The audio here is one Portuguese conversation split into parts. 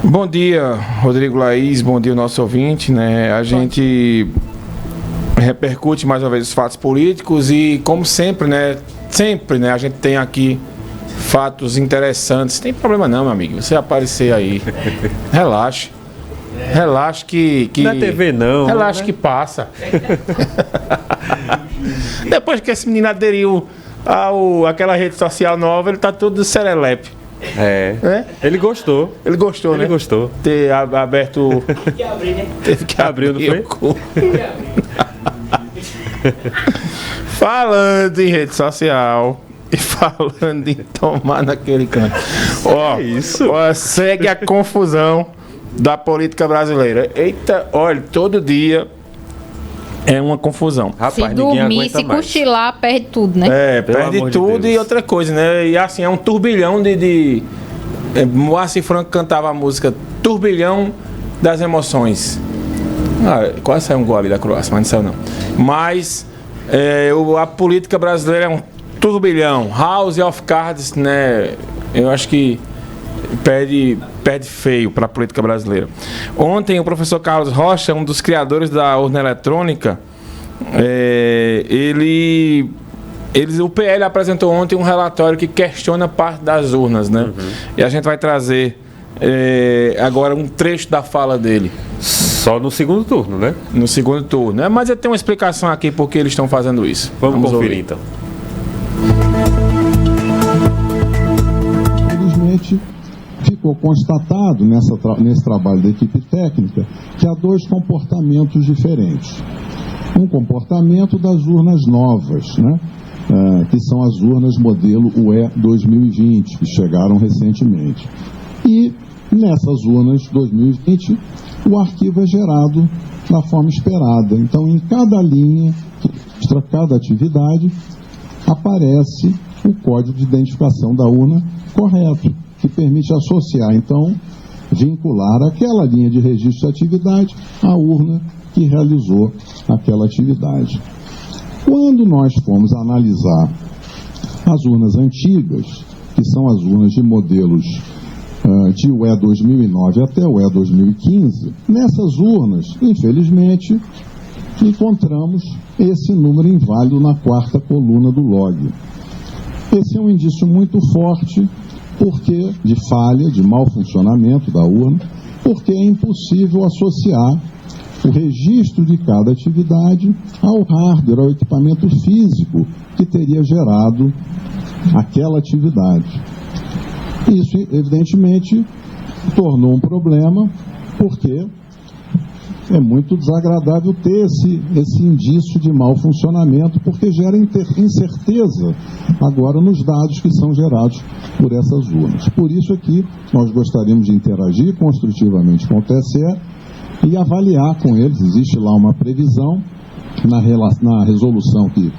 Bom dia, Rodrigo Laís, bom dia, nosso ouvinte, né? A gente repercute mais uma vez os fatos políticos e, como sempre, né? Sempre, né? A gente tem aqui fatos interessantes. Tem problema não, meu amigo. Você aparecer aí. Relaxe. Relaxe que... Não é TV não. Relaxe, né? que passa. Depois que esse menino aderiu àquela rede social nova, ele tá todo serelepe. É. Ele gostou. Ele gostou, né? Ele gostou. Ter aberto... Teve que abrir, né? Teve que abrir, Abriu, não foi? Falando em rede social e falando em tomar naquele canto. Ó, isso? Ó, segue a confusão da política brasileira. Eita, olha, todo dia é uma confusão. Rapaz, Se ninguém dormir, aguenta se mais. cochilar, perde tudo, né? É, Pelo perde amor de tudo Deus. e outra coisa, né? E assim, é um turbilhão Moacir Franco cantava a música Turbilhão das Emoções. Quase saiu um gol ali da Croácia, mas não saiu não. Mas a política brasileira é um turbilhão. House of Cards, né? Eu acho que perde feio para a política brasileira. Ontem o professor Carlos Rocha, um dos criadores da urna eletrônica, o PL apresentou ontem um relatório que questiona parte das urnas, né? E a gente vai trazer agora um trecho da fala dele. Só no segundo turno, né? No segundo turno, né? Mas eu tenho uma explicação aqui por que eles estão fazendo isso. Vamos conferir ouvir. então. Infelizmente, ficou constatado nesse trabalho da equipe técnica que há dois comportamentos diferentes. Um comportamento das urnas novas, né? Que são as urnas modelo UE 2020, que chegaram recentemente. E nessas urnas 2020, o arquivo é gerado da forma esperada. Então, em cada linha que mostra cada atividade, aparece o código de identificação da urna correto, que permite associar, então, vincular aquela linha de registro de atividade à urna que realizou aquela atividade. Quando nós fomos analisar as urnas antigas, que são as urnas de modelos de UE 2009 até UE 2015, nessas urnas, infelizmente, encontramos esse número inválido na quarta coluna do log. Esse é um indício muito forte de falha, de mau funcionamento da urna, porque é impossível associar o registro de cada atividade ao hardware, ao equipamento físico que teria gerado aquela atividade. Isso, evidentemente, tornou um problema, porque é muito desagradável ter esse indício de mau funcionamento, porque gera incerteza agora nos dados que são gerados por essas urnas. Por isso aqui nós gostaríamos de interagir construtivamente com o TSE e avaliar com eles. Existe lá uma previsão na resolução que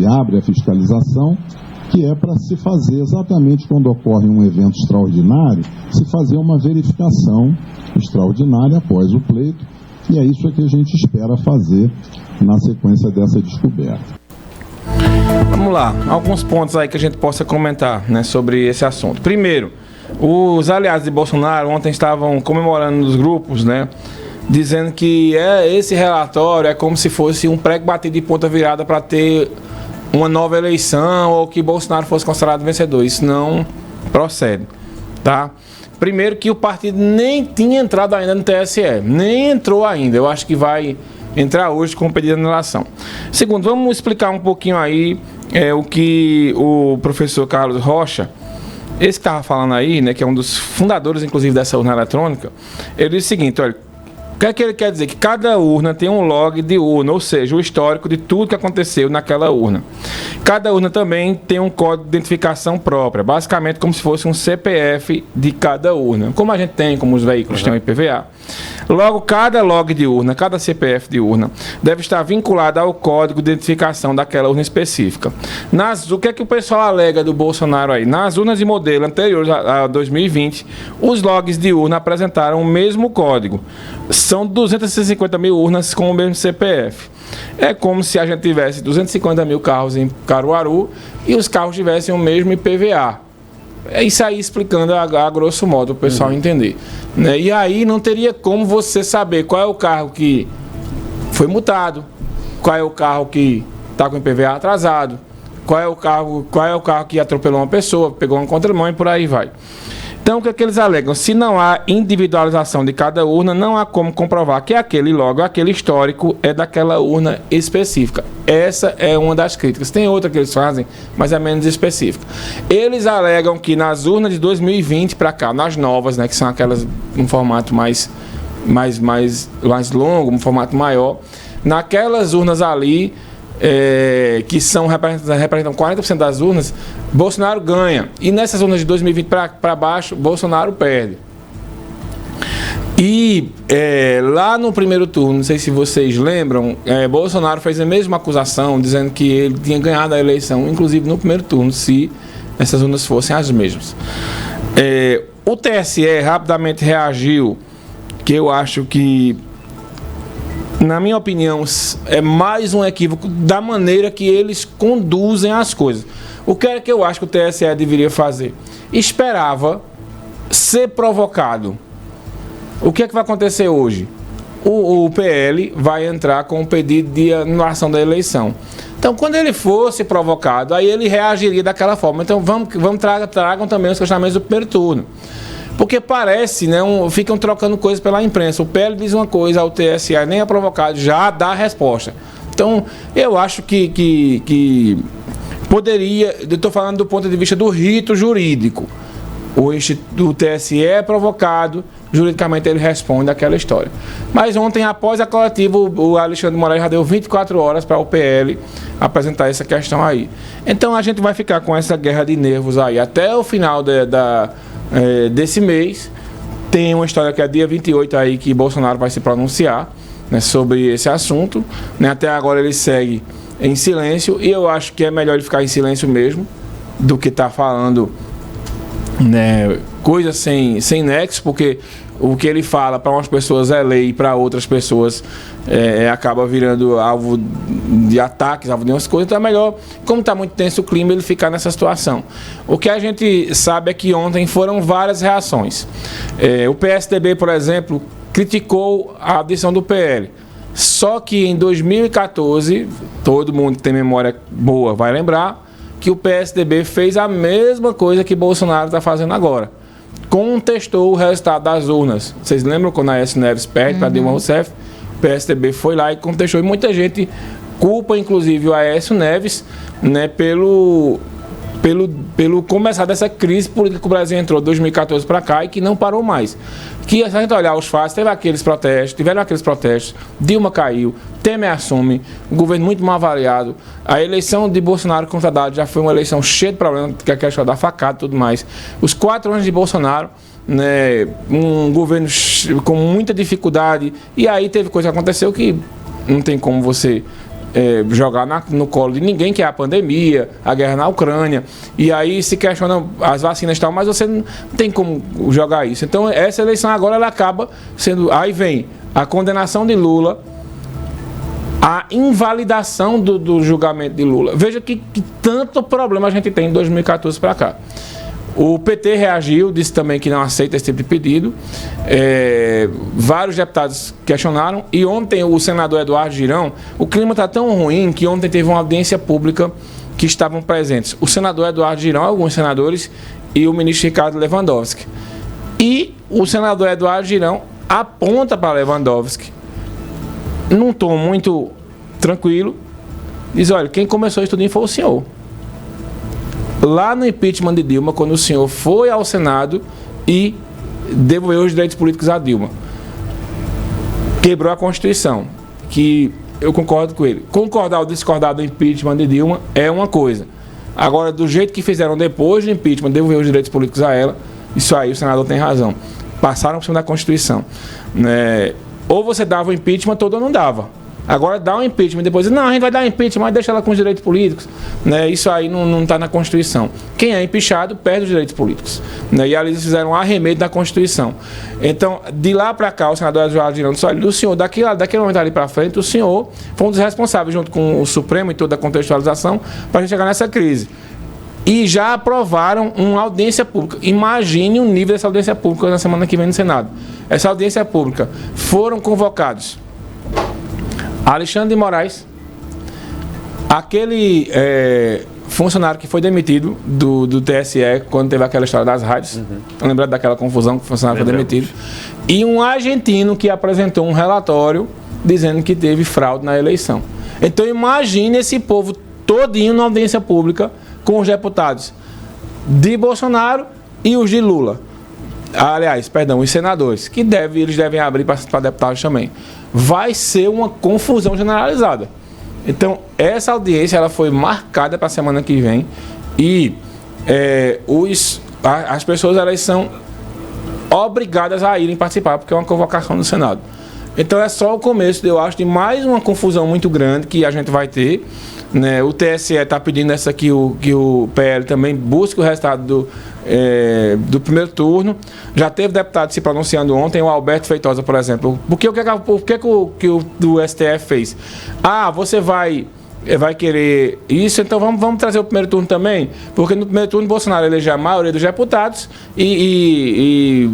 abre a fiscalização, que é para se fazer exatamente quando ocorre um evento extraordinário, se fazer uma verificação extraordinária após o pleito, e é isso que a gente espera fazer na sequência dessa descoberta. Vamos lá, alguns pontos aí que a gente possa comentar, né, sobre esse assunto. Primeiro, os aliados de Bolsonaro ontem estavam comemorando nos grupos, né, dizendo que esse relatório é como se fosse um prego batido de ponta virada para ter uma nova eleição ou que Bolsonaro fosse considerado vencedor. Isso não procede, tá? Primeiro que o partido nem tinha entrado ainda no TSE, nem entrou ainda. Eu acho que vai entrar hoje com o pedido de anulação. Segundo, vamos explicar um pouquinho aí o que o professor Carlos Rocha, esse que estava falando aí, né, que é um dos fundadores, inclusive, dessa urna eletrônica, ele disse o seguinte, olha, o que é que ele quer dizer? Que cada urna tem um log de urna, ou seja, o histórico de tudo que aconteceu naquela urna. Cada urna também tem um código de identificação própria, basicamente como se fosse um CPF de cada urna, como a gente tem, como os veículos têm o IPVA. Logo, cada log de urna, cada CPF de urna, deve estar vinculado ao código de identificação daquela urna específica. O que é que o pessoal alega do Bolsonaro aí? Nas urnas de modelo anteriores a 2020, os logs de urna apresentaram o mesmo código. São 250 mil urnas com o mesmo CPF. É como se a gente tivesse 250 mil carros em Caruaru e os carros tivessem o mesmo IPVA. É isso aí explicando a grosso modo, o pessoal entender. Né? E aí não teria como você saber qual é o carro que foi multado, qual é o carro que está com o IPVA atrasado, qual é o carro que atropelou uma pessoa, pegou uma contramão e por aí vai. Então, o que é que eles alegam? Se não há individualização de cada urna, não há como comprovar que aquele histórico é daquela urna específica. Essa é uma das críticas. Tem outra que eles fazem, mas é menos específica. Eles alegam que nas urnas de 2020 para cá, nas novas, né, que são aquelas em formato mais longo, um formato maior, naquelas urnas ali, que representam 40% das urnas, Bolsonaro ganha. E nessas urnas de 2020 para baixo, Bolsonaro perde. E lá no primeiro turno, não sei se vocês lembram, Bolsonaro fez a mesma acusação, dizendo que ele tinha ganhado a eleição, inclusive no primeiro turno, se essas urnas fossem as mesmas. O TSE rapidamente reagiu, que eu acho que, na minha opinião, é mais um equívoco da maneira que eles conduzem as coisas. O que é que eu acho que o TSE deveria fazer? Esperava ser provocado. O que é que vai acontecer hoje? O PL vai entrar com um pedido de anulação da eleição. Então, quando ele fosse provocado, aí ele reagiria daquela forma. Então, tragam também os questionamentos do primeiro turno. Porque parece, né, ficam trocando coisas pela imprensa. O PL diz uma coisa, o TSE nem é provocado, já dá a resposta. Então, eu acho que poderia, eu estou falando do ponto de vista do rito jurídico. O TSE é provocado, juridicamente ele responde àquela história. Mas ontem, após a coletiva, o Alexandre de Moraes já deu 24 horas para o PL apresentar essa questão aí. Então, a gente vai ficar com essa guerra de nervos aí até o final desse mês. Tem uma história que é dia 28 aí que Bolsonaro vai se pronunciar, né, sobre esse assunto, né? Até agora ele segue em silêncio e eu acho que é melhor ele ficar em silêncio mesmo do que estar falando, né, coisas sem nexo, porque o que ele fala para umas pessoas é lei e para outras pessoas acaba virando alvo de ataques, alvo de umas coisas. Então é melhor, como está muito tenso o clima, ele ficar nessa situação. O que a gente sabe é que ontem foram várias reações. O PSDB, por exemplo, criticou a adição do PL. Só que em 2014, todo mundo que tem memória boa vai lembrar que o PSDB fez a mesma coisa que Bolsonaro está fazendo agora. Contestou o resultado das urnas. Vocês lembram quando a Aécio Neves perde para Dilma Rousseff? O PSDB foi lá e contestou. E muita gente culpa, inclusive, o Aécio Neves, né, pelo começar dessa crise política que o Brasil entrou de 2014 para cá e que não parou mais. Que, se a gente olhar os fatos, tiveram aqueles protestos, Dilma caiu, Temer assume, um governo muito mal avaliado. A eleição de Bolsonaro contra Haddad já foi uma eleição cheia de problemas, que é a questão da facada e tudo mais. Os 4 anos de Bolsonaro, né, um governo com muita dificuldade, e aí teve coisa que aconteceu que não tem como você jogar no colo de ninguém, que é a pandemia, a guerra na Ucrânia, e aí se questiona as vacinas e tal, mas você não tem como jogar isso. Então essa eleição agora ela acaba sendo, aí vem a condenação de Lula, a invalidação do julgamento de Lula. Veja que tanto problema a gente tem em 2014 para cá. O PT reagiu, disse também que não aceita esse tipo de pedido. Vários deputados questionaram. E ontem o senador Eduardo Girão, o clima está tão ruim que ontem teve uma audiência pública que estavam presentes o senador Eduardo Girão, alguns senadores, e o ministro Ricardo Lewandowski. E o senador Eduardo Girão aponta para Lewandowski, num tom muito tranquilo, diz: olha, quem começou isso tudo foi o senhor. Lá no impeachment de Dilma, quando o senhor foi ao Senado e devolveu os direitos políticos a Dilma, quebrou a Constituição, que eu concordo com ele. Concordar ou discordar do impeachment de Dilma é uma coisa. Agora, do jeito que fizeram depois do impeachment, devolver os direitos políticos a ela, isso aí o senador tem razão. Passaram por cima da Constituição. Ou você dava o impeachment, ou não dava. Agora dá um impeachment, depois não, a gente vai dar um impeachment, mas deixa ela com os direitos políticos. Isso aí não está na Constituição. Quem é empichado perde os direitos políticos. E ali eles fizeram um arremedo da Constituição. Então, de lá para cá, o senador Eduardo Girão disse: olha, o senhor, daquele momento ali para frente, o senhor foi um dos responsáveis, junto com o Supremo e toda a contextualização, para a gente chegar nessa crise. e já aprovaram uma audiência pública. Imagine o nível dessa audiência pública na semana que vem no Senado. Essa audiência pública foram convocados Alexandre de Moraes, aquele funcionário que foi demitido do TSE quando teve aquela história das rádios. Lembrado daquela confusão que o funcionário foi demitido. E um argentino que apresentou um relatório dizendo que teve fraude na eleição. Então imagine esse povo todinho na audiência pública com os deputados de Bolsonaro e os de Lula. Aliás, perdão, os senadores, que eles devem abrir para deputados também. Vai ser uma confusão generalizada. Então, essa audiência ela foi marcada para a semana que vem e as pessoas elas são obrigadas a irem participar, porque é uma convocação do Senado. Então, é só o começo, eu acho, de mais uma confusão muito grande que a gente vai ter. Né? O TSE está pedindo que o PL também busque o resultado do primeiro turno. Já teve deputado se pronunciando ontem, o Alberto Feitosa, por exemplo. Por que o do STF fez? Você vai querer isso, então vamos trazer o primeiro turno também, porque no primeiro turno Bolsonaro elegeu a maioria dos deputados e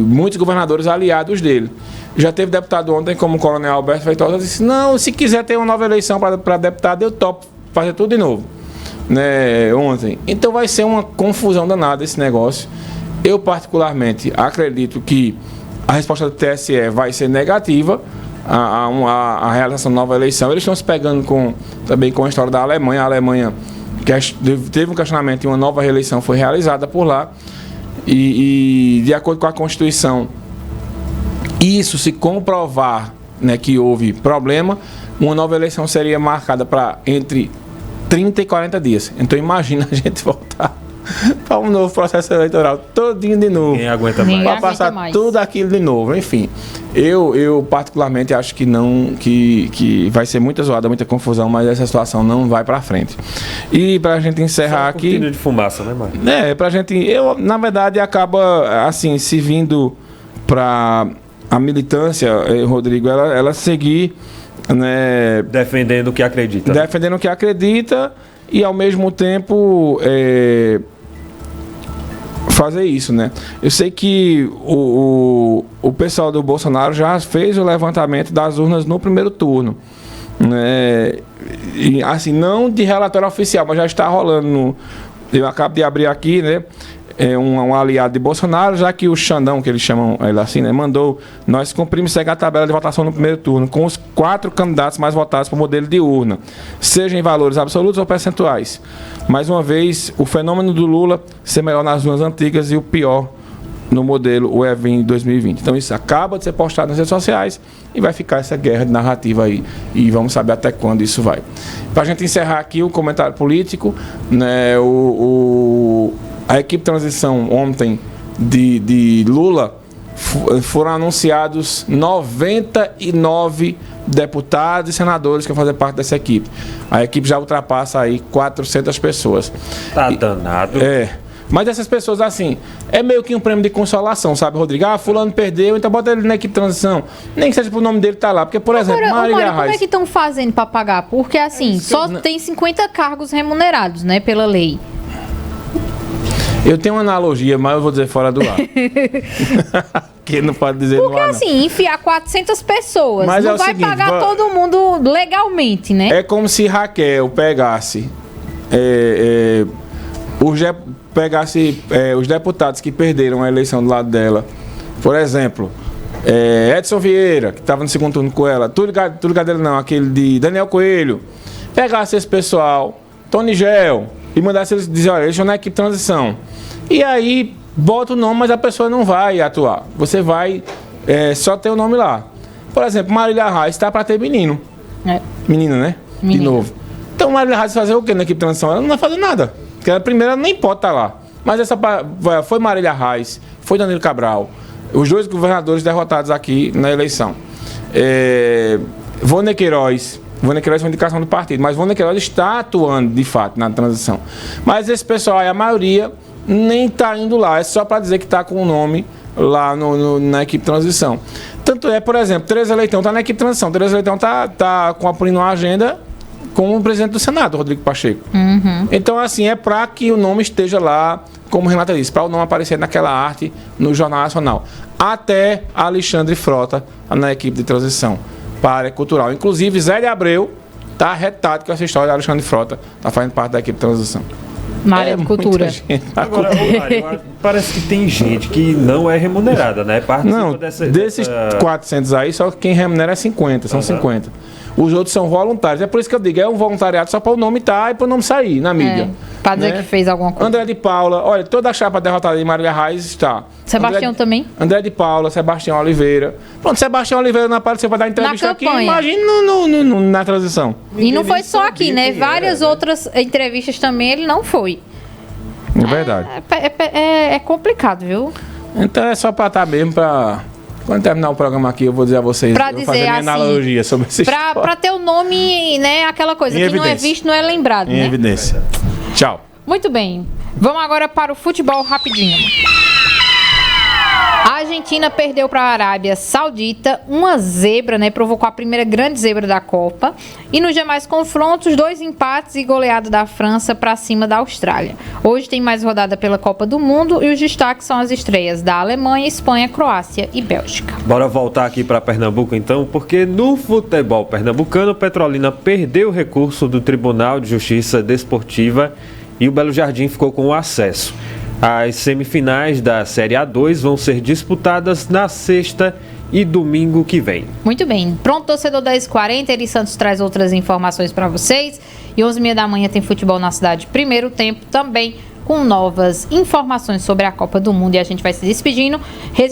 muitos governadores aliados dele. Já teve deputado ontem, como o coronel Alberto Feitosa, disse, não, se quiser ter uma nova eleição para deputado, eu topo fazer tudo de novo. Né, ontem. Então vai ser uma confusão danada esse negócio. Eu particularmente acredito que a resposta do TSE vai ser negativa a realização da nova eleição. Eles estão se pegando também com a história da Alemanha. A Alemanha teve um questionamento e uma nova reeleição foi realizada por lá. E de acordo com a Constituição, isso se comprovar, né, que houve problema, uma nova eleição seria marcada para entre 30 e 40 dias. Então imagina a gente voltar para um novo processo eleitoral todinho de novo. Ninguém aguenta mais. Para passar tudo aquilo de novo. Enfim, eu particularmente acho que não, que vai ser muita zoada, muita confusão, mas essa situação não vai para frente. E para a gente encerrar aqui... cortina de fumaça, né, Mário? Pra gente... na verdade, acaba, assim, se vindo para a militância, Rodrigo, ela seguir... Né, defendendo o que acredita. Defendendo o que acredita e, ao mesmo tempo, fazer isso, né? Eu sei que o pessoal do Bolsonaro já fez o levantamento das urnas no primeiro turno. Né? E, assim, não de relatório oficial, mas já está rolando. Eu acabo de abrir aqui, né? Um aliado de Bolsonaro, já que o Xandão, que eles chamam ele assim, né, mandou, nós cumprimos seguir a tabela de votação no primeiro turno, com os 4 candidatos mais votados por modelo de urna, seja em valores absolutos ou percentuais. Mais uma vez, o fenômeno do Lula ser melhor nas urnas antigas e o pior no modelo UEVIN 2020. Então isso acaba de ser postado nas redes sociais e vai ficar essa guerra de narrativa aí. E vamos saber até quando isso vai. Para a gente encerrar aqui o comentário político, né, a equipe de transição ontem de Lula foram anunciados 99 deputados e senadores que vão fazer parte dessa equipe. A equipe já ultrapassa aí 400 pessoas. Tá danado. Mas essas pessoas, assim, é meio que um prêmio de consolação, sabe, Rodrigo? Fulano perdeu, então bota ele na equipe de transição. Nem que seja pro nome dele tá lá. Porque, por exemplo, Marília Reis... Como é que estão fazendo para pagar? Porque, assim, só tem 50 cargos remunerados, né, pela lei. Eu tenho uma analogia, mas eu vou dizer fora do ar. Que não pode dizer porque, no ar, assim, enfiar 400 pessoas mas não é vai seguinte, pagar todo mundo legalmente, né? É como se Raquel pegasse os deputados que perderam a eleição do lado dela. Por exemplo, Edson Vieira, que estava no segundo turno com ela. Túlio Gadelha não, aquele de Daniel Coelho. Pegasse esse pessoal, Tony Gel, e mandasse eles dizer, olha, eles estão na equipe de transição. E aí, bota o nome, mas a pessoa não vai atuar. Você vai só ter o nome lá. Por exemplo, Marília Reis está para ter menino. Menina, né? Menina. De novo. Então, Marília Reis vai fazer o quê na equipe de transição? Ela não vai fazer nada. Porque a primeira nem pode estar lá. Mas foi Marília Reis, foi Danilo Cabral, os 2 governadores derrotados aqui na eleição. Vônia Queiroz foi indicação do partido, mas Vônia Queiroz está atuando, de fato, na transição. Mas esse pessoal, a maioria, nem está indo lá. É só para dizer que está com o nome lá na equipe de transição. Tanto por exemplo, Tereza Leitão está na equipe de transição. Tereza Leitão está cumprindo uma agenda com o presidente do Senado, Rodrigo Pacheco. Então, assim, é para que o nome esteja lá, como Renata disse, para o nome aparecer naquela arte no Jornal Nacional. Até Alexandre Frota na equipe de transição para a área cultural. Inclusive, Zé de Abreu está arretado com essa história de Alexandre Frota, está fazendo parte da equipe de transição. Na área de cultura. Agora, parece que tem gente que não é remunerada, né? Não, desses 400 aí, só quem remunera é 50, são 50. Os outros são voluntários. É por isso que eu digo, é um voluntariado só para o nome estar e para o nome sair na mídia. Para dizer que fez alguma coisa. André de Paula, olha, toda a chapa derrotada de Marília Reis está. Sebastião também. André de Paula, Sebastião Oliveira. Pronto, Sebastião Oliveira não apareceu para dar entrevista aqui, imagina na transição. E não foi só aqui, né? Várias outras entrevistas também ele não foi. É verdade. É complicado, viu? Então é só para estar mesmo para... Quando terminar o programa aqui, eu vou dizer a vocês, pra eu vou fazer minha analogia sobre esse para ter o nome, né, aquela coisa que não é visto, não é lembrado, em evidência. Tchau. Muito bem. Vamos agora para o futebol rapidinho. A Argentina perdeu para a Arábia Saudita, uma zebra, né? Provocou a primeira grande zebra da Copa. E nos demais confrontos, 2 empates e goleada da França para cima da Austrália. Hoje tem mais rodada pela Copa do Mundo e os destaques são as estreias da Alemanha, Espanha, Croácia e Bélgica. Bora voltar aqui para Pernambuco então, porque no futebol pernambucano, Petrolina perdeu o recurso do Tribunal de Justiça Desportiva e o Belo Jardim ficou com o acesso. As semifinais da Série A2 vão ser disputadas na sexta e domingo que vem. Muito bem. Pronto, torcedor 10h40, Eri Santos traz outras informações para vocês. E 11h30 da manhã tem futebol na cidade. Primeiro tempo também com novas informações sobre a Copa do Mundo. E a gente vai se despedindo.